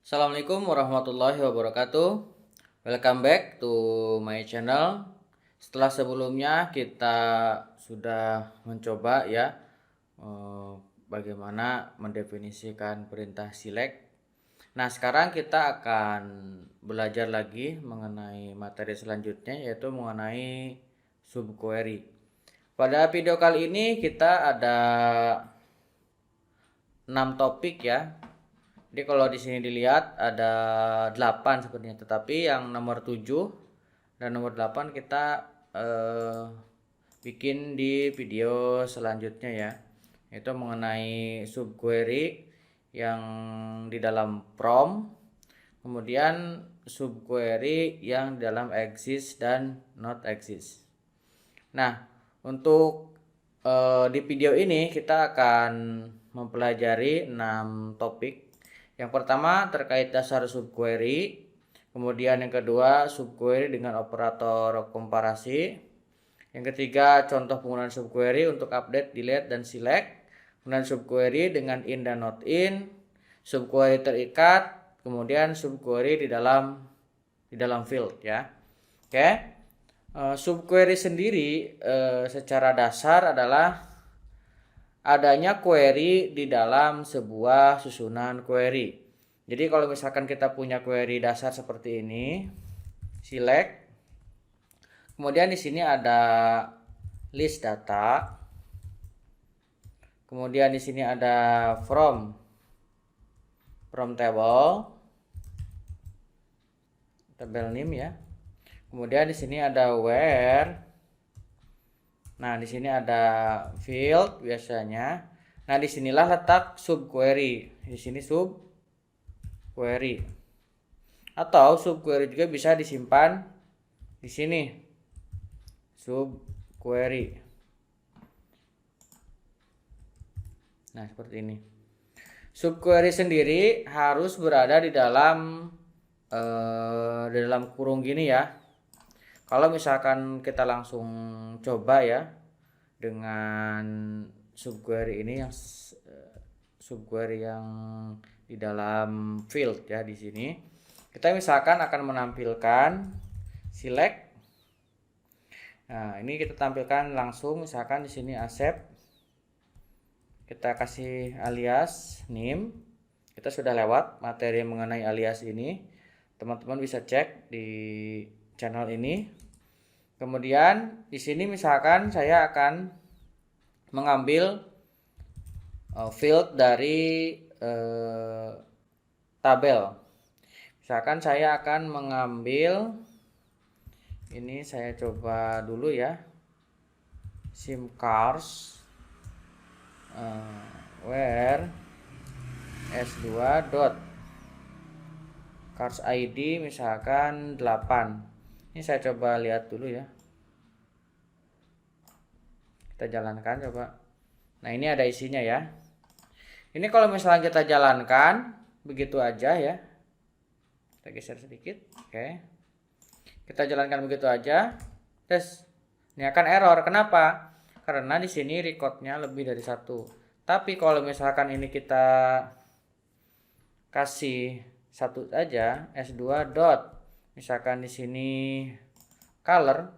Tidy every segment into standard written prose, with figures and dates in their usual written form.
Assalamualaikum warahmatullahi wabarakatuh. Welcome back to my channel. Setelah sebelumnya kita sudah mencoba ya bagaimana mendefinisikan perintah select. Nah, sekarang kita akan belajar lagi mengenai materi selanjutnya, yaitu mengenai subquery. Pada video kali ini kita ada 6 topik ya. Jadi kalau di sini dilihat ada 8 sepertinya, tetapi yang nomor 7 dan nomor 8 kita bikin di video selanjutnya ya, yaitu mengenai subquery yang di dalam from, kemudian subquery yang di dalam exist dan not exist. Nah, untuk di video ini kita akan mempelajari 6 topik. Yang pertama terkait dasar subquery, kemudian yang kedua subquery dengan operator komparasi, yang ketiga contoh penggunaan subquery untuk update, delete, dan select, kemudian subquery dengan in dan not in, subquery terikat, kemudian subquery di dalam field ya. Oke. Subquery sendiri secara dasar adalah adanya query di dalam sebuah susunan query. Jadi kalau misalkan kita punya query dasar seperti ini, select, kemudian di sini ada list data, kemudian di sini ada from table name ya. Kemudian di sini ada where. Nah, di sini ada field biasanya. Nah, disinilah letak subquery. Di sini subquery. Atau subquery juga bisa disimpan di sini. Subquery. Nah, seperti ini. Subquery sendiri harus berada di dalam kurung gini ya. Kalau misalkan kita langsung coba ya dengan subquery ini, yang subquery yang di dalam field ya, di sini kita misalkan akan menampilkan select. Nah, ini kita tampilkan langsung, misalkan di sini accept, kita kasih alias name. Kita sudah lewat materi mengenai alias ini, teman-teman bisa cek di channel ini. Kemudian di sini misalkan saya akan mengambil field dari tabel. Misalkan saya akan mengambil ini, saya coba dulu ya, sim cars where s2 dot cars id misalkan 8. Ini saya coba lihat dulu ya. Kita jalankan coba. Nah, ini ada isinya ya. Ini kalau misalnya kita jalankan begitu aja ya. Kita geser sedikit. Oke. Kita jalankan begitu aja. Terus ini akan error. Kenapa? Karena di sini recordnya lebih dari 1. Tapi kalau misalkan ini kita kasih 1 aja, s2 dot, misalkan di sini color,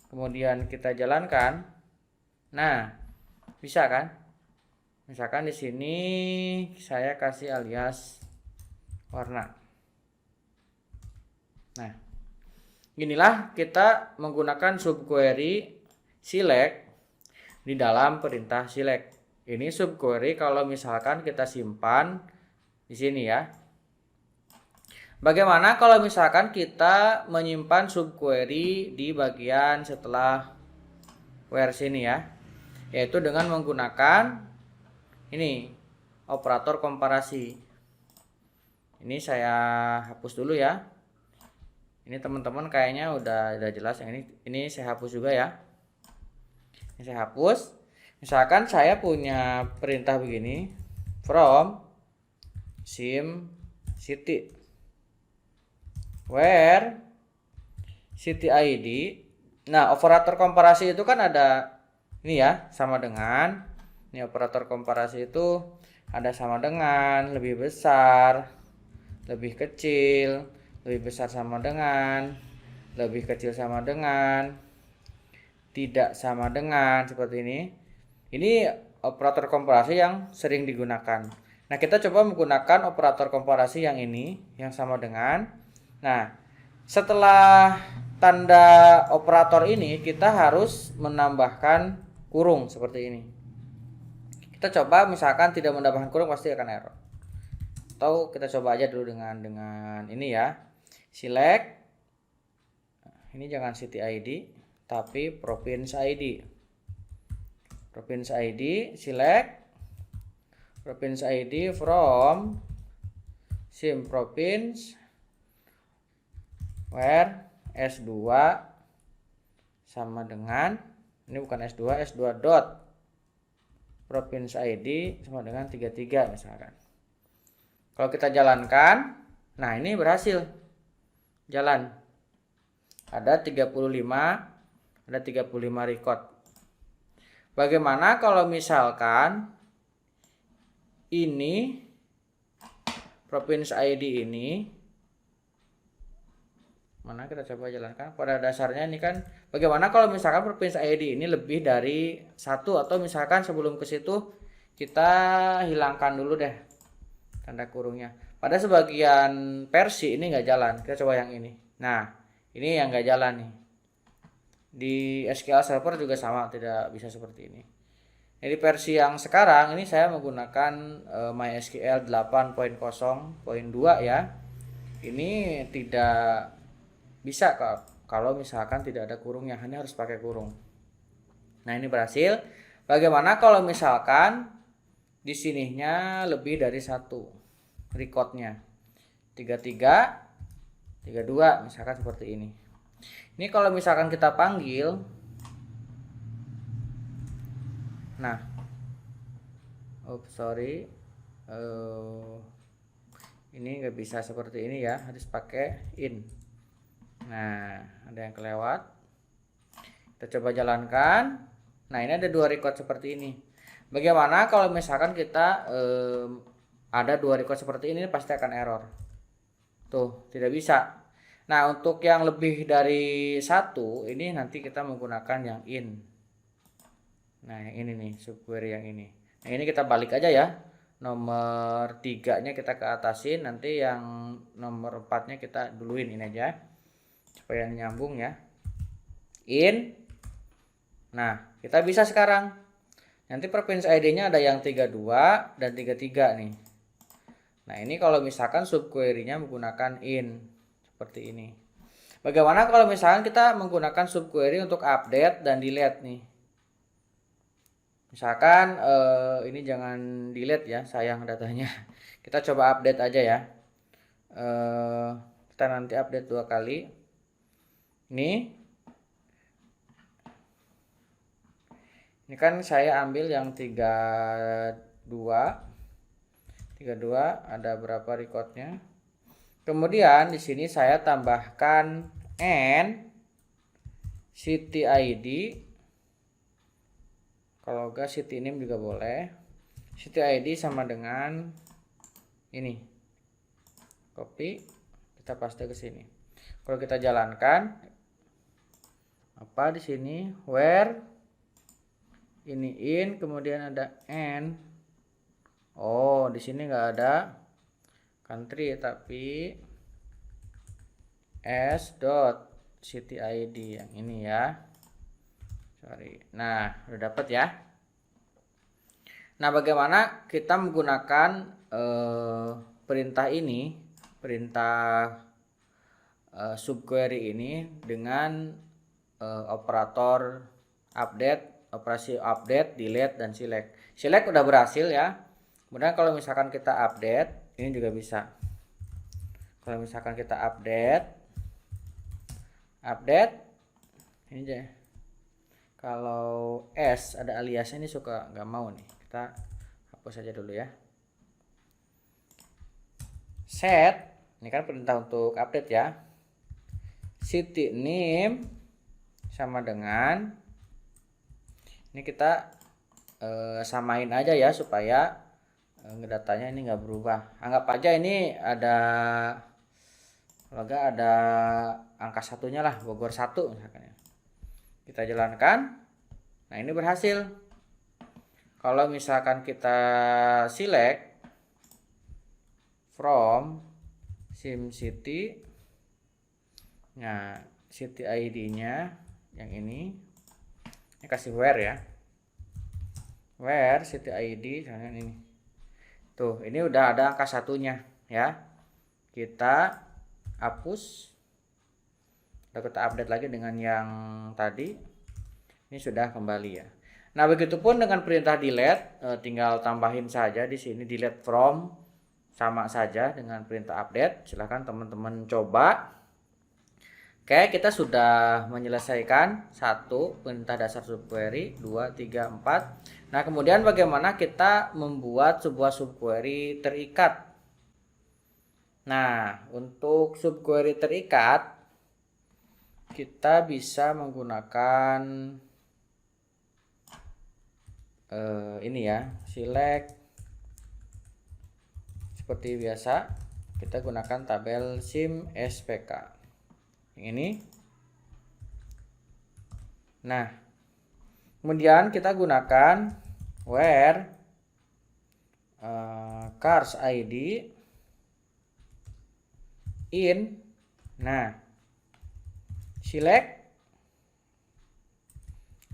kemudian kita jalankan. Nah, bisa kan? Misalkan di sini saya kasih alias warna. Nah, inilah kita menggunakan subquery select di dalam perintah select. Ini subquery kalau misalkan kita simpan di sini ya. Bagaimana kalau misalkan kita menyimpan subquery di bagian setelah where sini ya, yaitu dengan menggunakan ini operator komparasi. Ini saya hapus dulu ya. Ini teman-teman kayaknya udah jelas. Yang ini saya hapus juga ya. Ini saya hapus. Misalkan saya punya perintah begini, from sim city where city id. Nah, operator komparasi itu kan ada ini ya, sama dengan. Ini operator komparasi itu ada sama dengan, lebih besar, lebih kecil, lebih besar sama dengan, lebih kecil sama dengan, tidak sama dengan, seperti ini. Ini operator komparasi yang sering digunakan. Nah, kita coba menggunakan operator komparasi yang ini, yang sama dengan. Nah, setelah tanda operator ini, kita harus menambahkan kurung seperti ini. Kita coba misalkan tidak menambahkan kurung, pasti akan error. Atau kita coba aja dulu dengan ini ya. Select. Ini jangan city ID, tapi province ID. Province ID, select province ID from sim province where S2 sama dengan, ini bukan S2, S2 dot province ID sama dengan 33 misalkan. Kalau kita jalankan, nah ini berhasil jalan. Ada 35 record. Bagaimana kalau misalkan ini province ID ini, mana kita coba jalankan. Pada dasarnya ini kan, bagaimana kalau misalkan province ID ini lebih dari 1, atau misalkan sebelum ke situ kita hilangkan dulu deh tanda kurungnya. Pada sebagian versi ini nggak jalan. Kita coba yang ini. Nah, ini yang nggak jalan nih. Di SQL Server juga sama, tidak bisa seperti ini. Jadi versi yang sekarang ini saya menggunakan MySQL 8.0.2 ya. Ini tidak bisa kalau misalkan tidak ada kurungnya, hanya harus pakai kurung. Nah, ini berhasil. Bagaimana kalau misalkan di sininya lebih dari 1 recordnya? 33, 32 misalkan seperti ini. Ini kalau misalkan kita panggil, nah, ini nggak bisa seperti ini ya, harus pakai in. Nah, ada yang kelewat. Kita coba jalankan. Nah, ini ada 2 record seperti ini. Bagaimana kalau misalkan kita ada 2 record seperti ini, pasti akan error. Tuh, tidak bisa. Nah, untuk yang lebih dari 1, ini nanti kita menggunakan yang in. Nah, yang ini nih, subquery yang ini. Nah, ini kita balik aja ya. Nomor 3-nya kita ke atasin, nanti yang nomor 4-nya kita duluin ini aja. Supaya nyambung ya. In. Nah, kita bisa sekarang. Nanti province ID-nya ada yang 32 dan 33 nih. Nah, ini kalau misalkan subquery-nya menggunakan in. Seperti ini. Bagaimana kalau misalkan kita menggunakan subquery untuk update dan delete nih? Misalkan ini jangan delete ya, sayang datanya. Kita coba update aja ya. Kita nanti update 2 kali. Ini kan saya ambil yang 32 ada berapa recordnya? Kemudian di sini saya tambahkan and city ID. Kalau enggak city name juga boleh. City ID sama dengan ini. Copy, kita paste ke sini. Kalau kita jalankan, apa di sini? Where, ini in, kemudian ada and. Oh, di sini nggak ada country, tapi s.cityid yang ini ya. Sorry. Nah, udah dapat ya. Nah, bagaimana kita menggunakan perintah ini, perintah subquery ini dengan operator update, operasi update, delete, dan select. Select udah berhasil ya. Kemudian kalau misalkan kita update, ini juga bisa. Kalau misalkan kita update ini aja. Kalau S ada aliasnya ini suka nggak mau nih, kita hapus aja dulu ya. Set, ini kan perintah untuk update ya. City name sama dengan, ini kita samain aja ya supaya datanya ini nggak berubah. Anggap aja ini ada, kalau nggak ada angka satunya lah, Bogor 1 misalkan ya. Kita jalankan. Nah, ini berhasil. Kalau misalkan kita select from SimCity, nah city ID-nya yang ini kasih where ya, where city ID misalnya ini. Tuh, ini udah ada angka satunya ya. Kita hapus. Udah kita update lagi dengan yang tadi. Ini sudah kembali ya. Nah, begitupun dengan perintah delete, tinggal tambahin saja di sini delete from, sama saja dengan perintah update. Silahkan teman-teman coba. Oke, kita sudah menyelesaikan 1 perintah dasar subquery, 2, 3, 4. Nah, kemudian bagaimana kita membuat sebuah subquery terikat? Nah, untuk subquery terikat kita bisa menggunakan ini ya, select seperti biasa. Kita gunakan tabel sim SPK yang ini. Nah, kemudian kita gunakan where cars ID in. Nah, select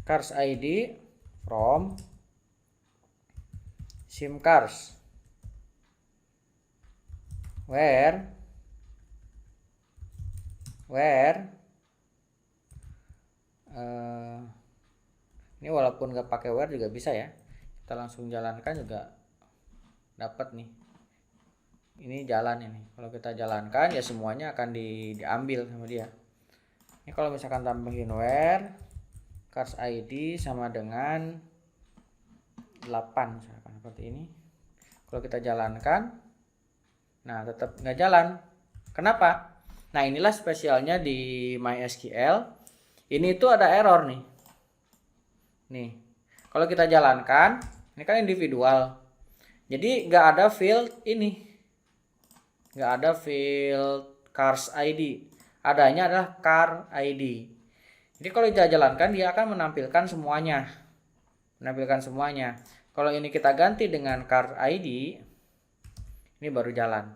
cars ID from sim cars where ini walaupun nggak pakai where juga bisa ya, kita langsung jalankan juga dapat nih. Ini jalan ini, kalau kita jalankan ya semuanya akan diambil sama dia. Ini kalau misalkan tambahin where cars ID sama dengan 8 misalkan seperti ini, kalau kita jalankan, nah tetap nggak jalan. Kenapa? Nah, inilah spesialnya di MySQL. Ini tuh ada error nih. Nih, kalau kita jalankan, ini kan individual. Jadi nggak ada field ini. Nggak ada field cars ID. Adanya adalah car ID. Jadi kalau kita jalankan, dia akan menampilkan semuanya. Kalau ini kita ganti dengan car ID, ini baru jalan.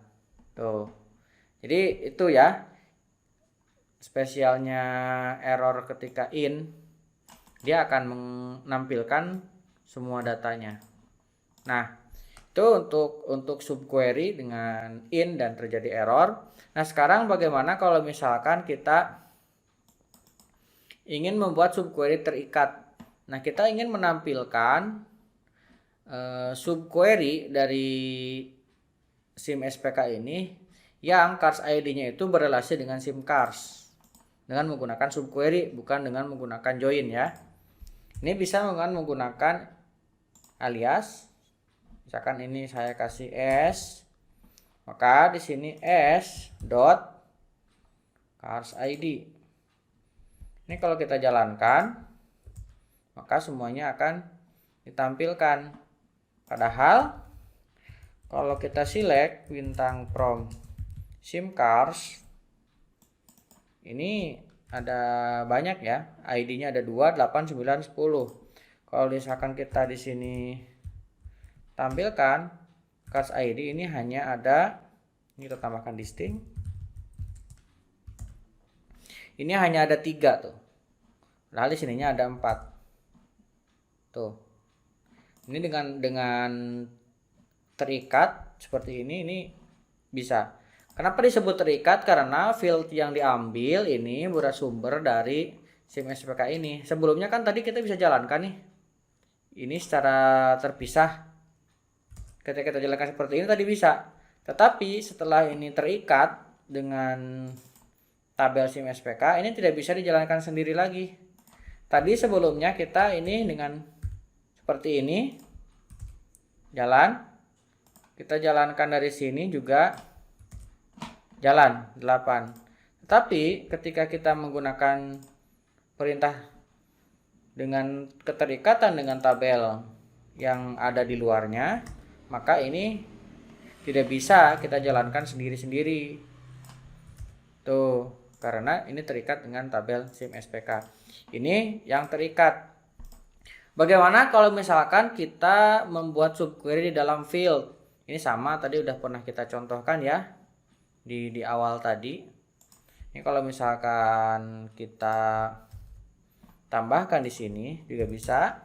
Tuh. Jadi itu ya spesialnya error ketika in, dia akan menampilkan semua datanya. Nah, itu untuk subquery dengan in dan terjadi error. Nah, sekarang bagaimana kalau misalkan kita ingin membuat subquery terikat? Nah, kita ingin menampilkan subquery dari sim SPK ini yang cars ID-nya itu berelasi dengan sim cars dengan menggunakan subquery, bukan dengan menggunakan join ya. Ini bisa dengan menggunakan alias. Misalkan ini saya kasih s, maka di sini s dot cars ID. Ini kalau kita jalankan, maka semuanya akan ditampilkan. Padahal kalau kita select bintang from sim cars, ini ada banyak ya, ID-nya ada 2, 8, 9, 10. Kalau misalkan kita di sini tampilkan cars ID, ini hanya ada, ini kita tambahkan distinct, ini hanya ada 3 tuh, lalu sininya ada 4 tuh. Ini dengan terikat seperti ini bisa. Kenapa disebut terikat? Karena field yang diambil ini bersumber dari sim SPK ini. Sebelumnya kan tadi kita bisa jalankan nih, ini secara terpisah. Ketika kita jalankan seperti ini tadi bisa, tetapi setelah ini terikat dengan tabel sim SPK, ini tidak bisa dijalankan sendiri lagi. Tadi sebelumnya kita ini dengan seperti ini jalan, kita jalankan dari sini juga jalan 8. Tetapi ketika kita menggunakan perintah dengan keterikatan dengan tabel yang ada di luarnya, maka ini tidak bisa kita jalankan sendiri-sendiri. Tuh, karena ini terikat dengan tabel SIM SPK. Ini yang terikat. Bagaimana kalau misalkan kita membuat subquery di dalam field? Ini sama tadi udah pernah kita contohkan ya di awal tadi. Ini kalau misalkan kita tambahkan di sini juga bisa.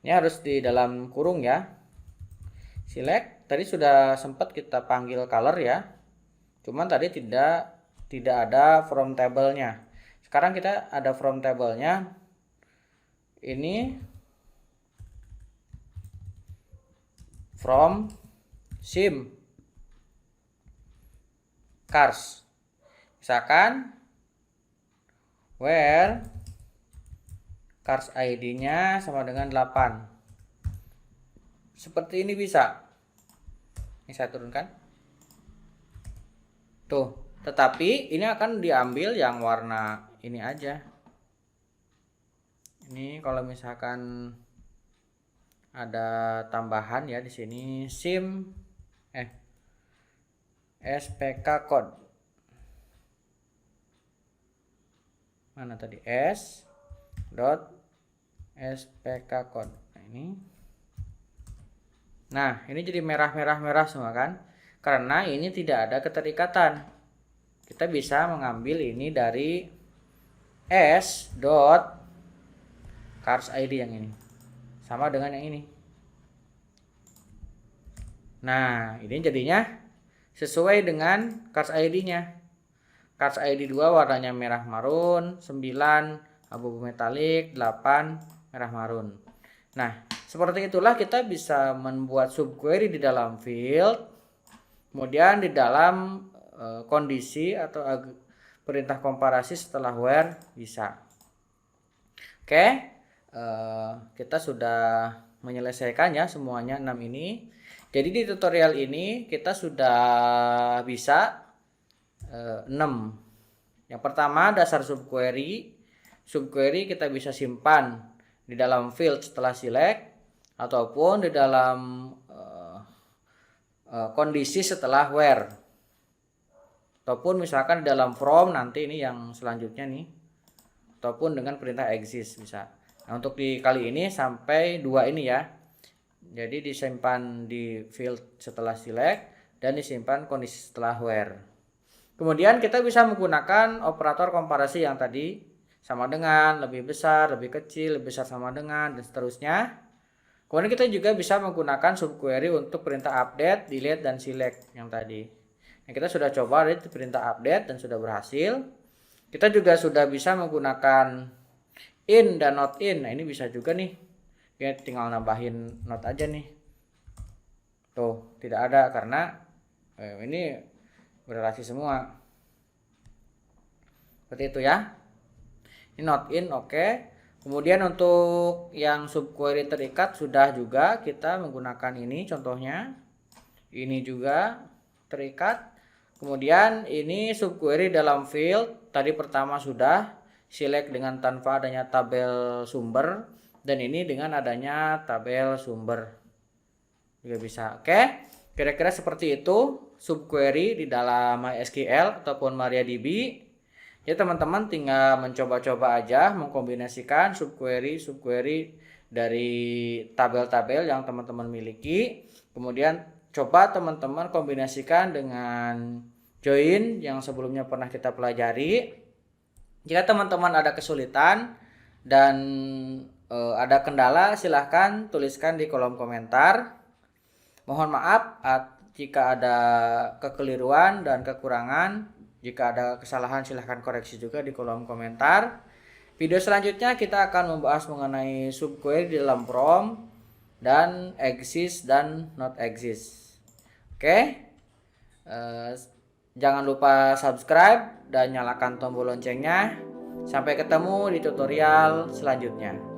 Ini harus di dalam kurung ya. Select tadi sudah sempat kita panggil color ya. Cuman tadi tidak ada from table-nya. Sekarang kita ada from table-nya. Ini from SIM cars. Misalkan where cars ID-nya sama dengan 8. Seperti ini bisa. Ini saya turunkan. Tuh, tetapi ini akan diambil yang warna ini aja. Ini kalau misalkan ada tambahan ya di sini SIM SPK code. Mana tadi? SPK code. Nah, ini. Nah, ini jadi merah semua kan? Karena ini tidak ada keterikatan. Kita bisa mengambil ini dari cars ID yang ini. Sama dengan yang ini. Nah, ini jadinya sesuai dengan cars ID-nya. Cars ID 2 warnanya merah marun, 9 abu-abu metalik, 8 merah marun. Nah, seperti itulah kita bisa membuat subquery di dalam field, kemudian di dalam kondisi atau perintah komparasi setelah where bisa. Oke, kita sudah menyelesaikan ya semuanya 6 ini. Jadi di tutorial ini kita sudah bisa 6. Yang pertama dasar subquery. Subquery kita bisa simpan di dalam field setelah select ataupun di dalam kondisi setelah where. Ataupun misalkan di dalam from nanti ini yang selanjutnya nih. Ataupun dengan perintah exist bisa. Nah, untuk di kali ini sampai 2 ini ya. Jadi disimpan di field setelah select dan disimpan kondisi setelah where. Kemudian kita bisa menggunakan operator komparasi yang tadi sama dengan, lebih besar, lebih kecil, lebih besar sama dengan, dan seterusnya. Kemudian kita juga bisa menggunakan subquery untuk perintah update, delete, dan select yang tadi. Nah, kita sudah coba di perintah update dan sudah berhasil. Kita juga sudah bisa menggunakan in dan not in. Nah, ini bisa juga nih. Ya, tinggal nambahin not aja nih. Tuh, tidak ada karena ini berrelasi semua. Seperti itu ya. Ini not in oke. Kemudian untuk yang subquery terikat sudah juga kita menggunakan ini contohnya. Ini juga terikat. Kemudian ini subquery dalam field. Tadi pertama sudah select dengan tanpa adanya tabel sumber. Dan ini dengan adanya tabel sumber. Juga bisa. Oke. Kira-kira seperti itu subquery di dalam MySQL ataupun MariaDB. Ya teman-teman tinggal mencoba-coba aja mengkombinasikan subquery dari tabel-tabel yang teman-teman miliki. Kemudian coba teman-teman kombinasikan dengan join yang sebelumnya pernah kita pelajari. Jika teman-teman ada kesulitan dan ada kendala silahkan tuliskan di kolom komentar. Mohon maaf jika ada kekeliruan dan kekurangan. Jika ada kesalahan silahkan koreksi juga di kolom komentar. Video selanjutnya kita akan membahas mengenai subquery di dalam from dan exist dan not exist. Oke. Jangan lupa subscribe dan nyalakan tombol loncengnya. Sampai ketemu di tutorial selanjutnya.